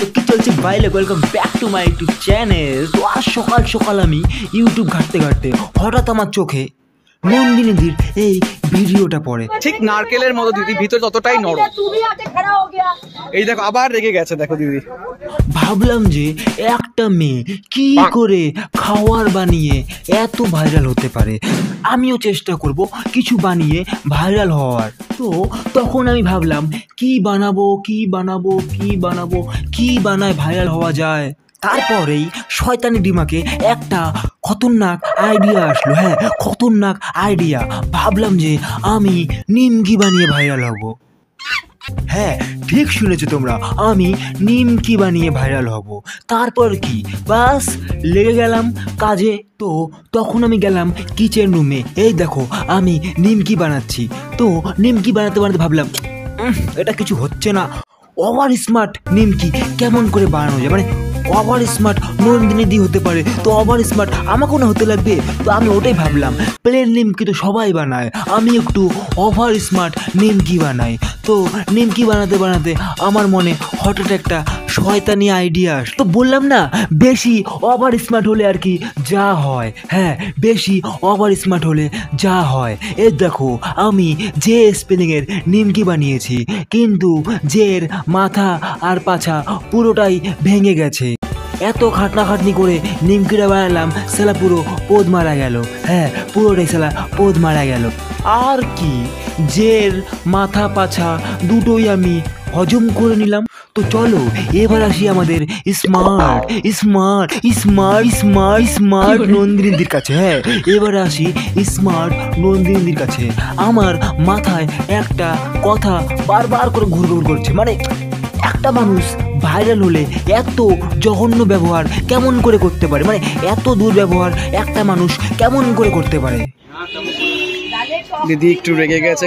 তো কি চলছে বাইলে, welcome back to my YouTube channel. তো আজ সকাল সকাল আমি ইউটিউব ঘাঁটতে ঘাঁটতে হঠাৎ আমার চোখে নন্দিনীদির এই ভিডিওটা পড়ে। ঠিক নারকেলের মতো দিদি, ভিতরে ততটাই নরম। এই দেখো আবার রেগে গেছে, দেখো দিদি। ভাবলাম যে একটা মেয়ে কি করে খাওয়ার বানিয়ে এত ভাইরাল হতে পারে, আমিও চেষ্টা করব কিছু বানিয়ে ভাইরাল হওয়ার। তো তখন আমি ভাবলাম কি বানাবো কি বানায় ভাইরাল হওয়া যায়। তারপরেই শয়তানি ডিমাকে একটা খতরনাক আইডিয়া আসলো। হ্যাঁ, খতরনাক আইডিয়া। ভাবলাম যে আমি নিমকি বানিয়ে ভাইরাল হব। হ্যাঁ, ঠিক শুনেছো তোমরা, আমি নিমকি বানিয়ে ভাইরাল হব। তারপর কি, বাস লেগে গেলাম কাজে। তো তখন আমি গেলাম কিচেন রুমে। এই দেখো আমি নিমকি বানাচ্ছি। তো নিমকি বানাতে বানাতে ভাবলাম এটা কিছু হচ্ছে না। ওভার স্মার্ট নিমকি কেমন করে বানানো যায়, মানে ওভার স্মার্ট নন্দিনী দি হতে পারে, তো ওভার স্মার্ট আমাকেও না হতে লাগবে। তো আমি ওটাই ভাবলাম, প্লেন নিমকি তো সবাই বানায়, আমি একটু ওভার স্মার্ট নিমকি বানাই। তো নিমকি বানাতে বানাতে আমার মনে হঠাৎ একটা শয়তানি আইডিয়া আস। তো বললাম না, বেশি ওভার স্মার্ট হলে আর কি যা হয়। হ্যাঁ, বেশি ওভার স্মার্ট হলে যা হয়। এই দেখো আমি যে স্পেলিংয়ের নিমকি বানিয়েছি, কিন্তু জের মাথা আর পাছা পুরোটাই ভেঙে গেছে। এত খাটনি করে নিমকিটা বানালাম, সালা পুরো পোদ মারা গেল। হ্যাঁ, পুরোটাই সালা পোদ মারা গেল। আর কি, জের মাথা পাছা দুটোই আমি হজম করে নিলাম। তো চলো এবার আসি আমাদের smart smart smart smart smart নন্দিনীদির কাছে। হ্যাঁ, এবার আসি স্মার্ট নন্দিনীদির কাছে। আমার মাথায় একটা কথা বারবার করে ঘুরঘুর করছে, মানে একটা মানুষ ভাইরাল হলে এত জঘন্য ব্যবহার কেমন করে করতে পারে, মানে এত দুর্ব্যবহার একটা মানুষ কেমন করে করতে পারে। দিদি একটু রেগে গেছে।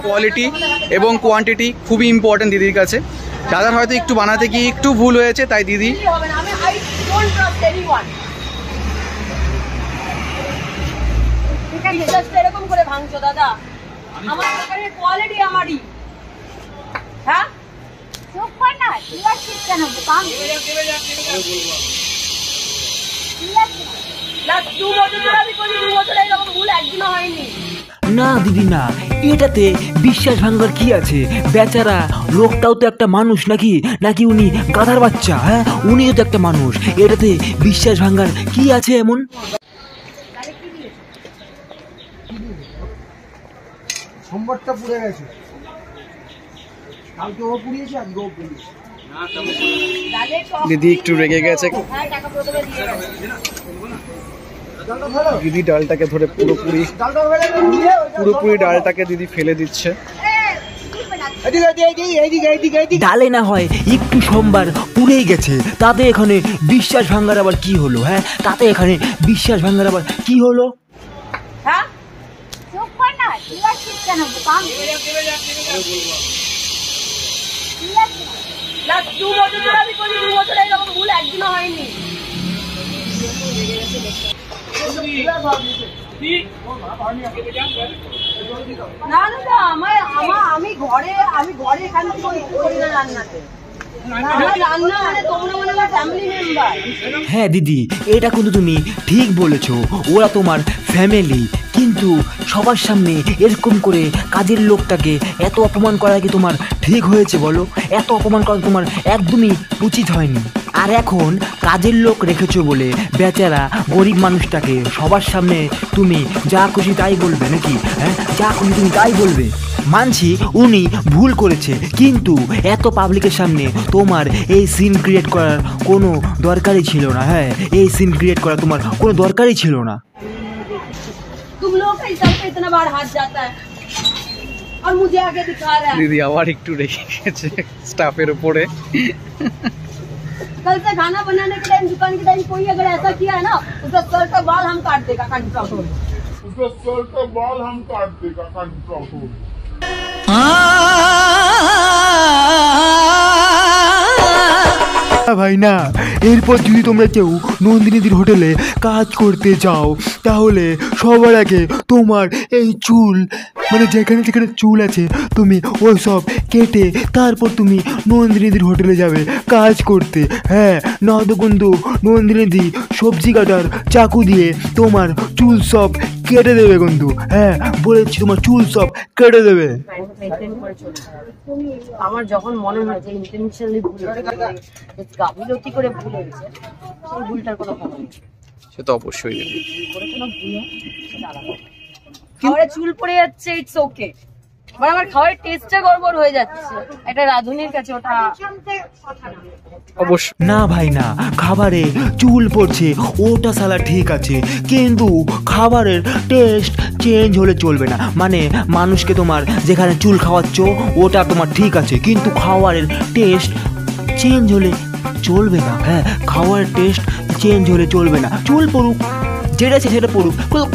কোয়ালিটি এবং কোয়ান্টিটি খুবই ইম্পর্টেন্ট দিদির কাছে। দাদার হয়তো একটু বানাতে গিয়ে একটু ভুল হয়েছে, তাই দিদি এরকম করে ভাঙছো দাদা। আমার দোকানের কোয়ালিটি আমারই। হ্যাঁ, চুপ কর না, তুই আর ঠিক কেন বোকা? না দিদি না, এটাতে বিশ্বাস ভাঙার কি আছে? বেচারা লোকটাও তো একটা মানুষ, নাকি উনি গাধার বাচ্চা? হ্যাঁ, উনিও তো একটা মানুষ, এটাতে বিশ্বাস ভাঙার কি আছে এমন? সোমবারটা পুড়ে গেছে, কালকে ও পুড়িয়েছে, আজকে ও পুড়িয়েছে। দিদি একটু রেগে গেছে। দিদি ডালটাকে ধরে পুরোপুরি ডালটাকে দিদি ফেলে দিচ্ছে। ডালে না হয় একটু সোমবার পুড়েই গেছে, তাতে এখানে বিশ্বাস ভাঙার আবার কি হলো? হ্যাঁ, তাতে এখানে বিশ্বাস ভাঙার আবার কি হলো? হ্যাঁ, চুপ কর না, তুই আর ঠিক কেন বোকা? আমি ঘরে এখান থেকে করি না রান্নাতে। হ্যাঁ দিদি, এটা কিন্তু তুমি ঠিক বলেছো, ওরা তোমার ফ্যামিলি, কিন্তু সবার সামনে এরকম করে কাজের লোকটাকে এত অপমান করা কি তোমার ঠিক হয়েছে বলো? এত অপমান করা তোমার একদমই উচিত হয়নি। আর এখন কাজের লোক রেখেছো বলে বেচারা গরিব মানুষটাকে সবার সামনে তুমি যা খুশি তাই বলবে নাকি? হ্যাঁ, যা খুশি তুমি তাই বলবে। মানছি উনি ভুল করেছে, কিন্তু এত পাবলিকের সামনে তোমার এই সিন ক্রিয়েট করার কোনো দরকারই ছিল না। হ্যাঁ, এই সিন ক্রিয়েট করা তোমার কোনো দরকারই ছিল না। দিদি আবার একটু রেগে গেছে স্টাফের উপরে। कल से खाना बनाने के टाइम, दुकान के टाइम कोई अगर ऐसा किया है ना, उसका सर का बाल हम काट देगा कंट्रोल। ভাই না, এরপর যদি তোমরা কেউ নন্দিনীদির হোটেলে কাজ করতে যাও, তাহলে সবার আগে তোমার এই চুল মানে যেখানে যেখানে চুল আছে তুমি ওই সব কেটে তারপর তুমি নন্দিনীদির হোটেলে যাবে কাজ করতে। হ্যাঁ, নয়তো কিন্তু নন্দিনীদি সবজি কাটার চাকু দিয়ে তোমার চুল সব কেটে দেবে কিন্তু। হ্যাঁ বলেছি, তোমার চুল সব কেটে দেবে। মেনটেন করে চলতে হবে। আমার যখন মনে হয় যে ইন্টেনশনালি ভুল গাফিলতি করে ভুল হয়েছে, সেই ভুলটার কোনো ক্ষমা নেই। সে তো অবশ্যই। করে কোনো ভুল হয় সেটা আলাদা। খাবারে চুল পড়ে যাচ্ছে, ইটস ওকে, মানে আমার খাবারের টেস্টটা গড়বড় হয়ে যাচ্ছে, একটা রাঁধুনির কাছে ওটা অবশ্যই না ভাই না, খাবারে চুল পড়ছে ওটা সালা ঠিক আছে, কিন্তু খাবারের টেস্ট চেঞ্জ হলে চলবে না। মানে মানুষকে তোমার যেখানে চুল খাওয়াচ্ছ ওটা তোমার ঠিক আছে, কিন্তু খাবারের টেস্ট চেঞ্জ হলে চলবে না। হ্যাঁ, খাবারের টেস্ট চেঞ্জ হলে চলবে না। চুল পড়ুক, যেটা আছে সেটা পড়ুক, কিন্তু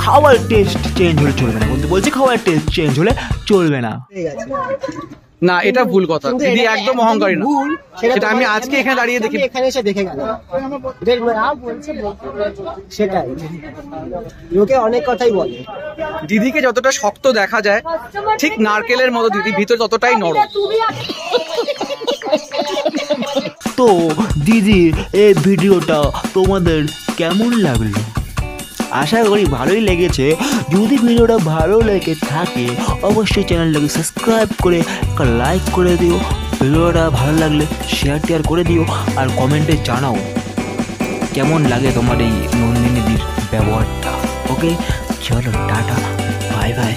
খাওয়ার টেস্ট চেঞ্জ হলে চলবে না। বলতে বলছি খাওয়ার টেস্ট চেঞ্জ হলে চলবে না। না, এটা ভুল কথা। দিদি একদম অহংকারী না, সেটা আমি আজকে এখানে দাঁড়িয়ে দেখি। এখানে এসে দেখে গেল সেটাই, লোকে অনেক কথাই বলে। দিদিকে যতটা শক্ত দেখা যায় ঠিক নারকেলের মতো দিদি ভিতরে ততটাই নরম। তো দিদি এই ভিডিওটা তোমাদের কেমন লাগলো? আশা করি ভালোই লেগেছে। যদি ভিডিওটা ভালো লেগে থাকে অবশ্যই চ্যানেলটাকে সাবস্ক্রাইব করে একটা লাইক করে দিও। ভিডিওটা ভালো লাগলে শেয়ার করে দিও, আর কমেন্টে জানাও কেমন লাগে তোমার এই নন্দিনীদির ব্যবহারটা। ওকে, চলো টাটা, বাই বাই।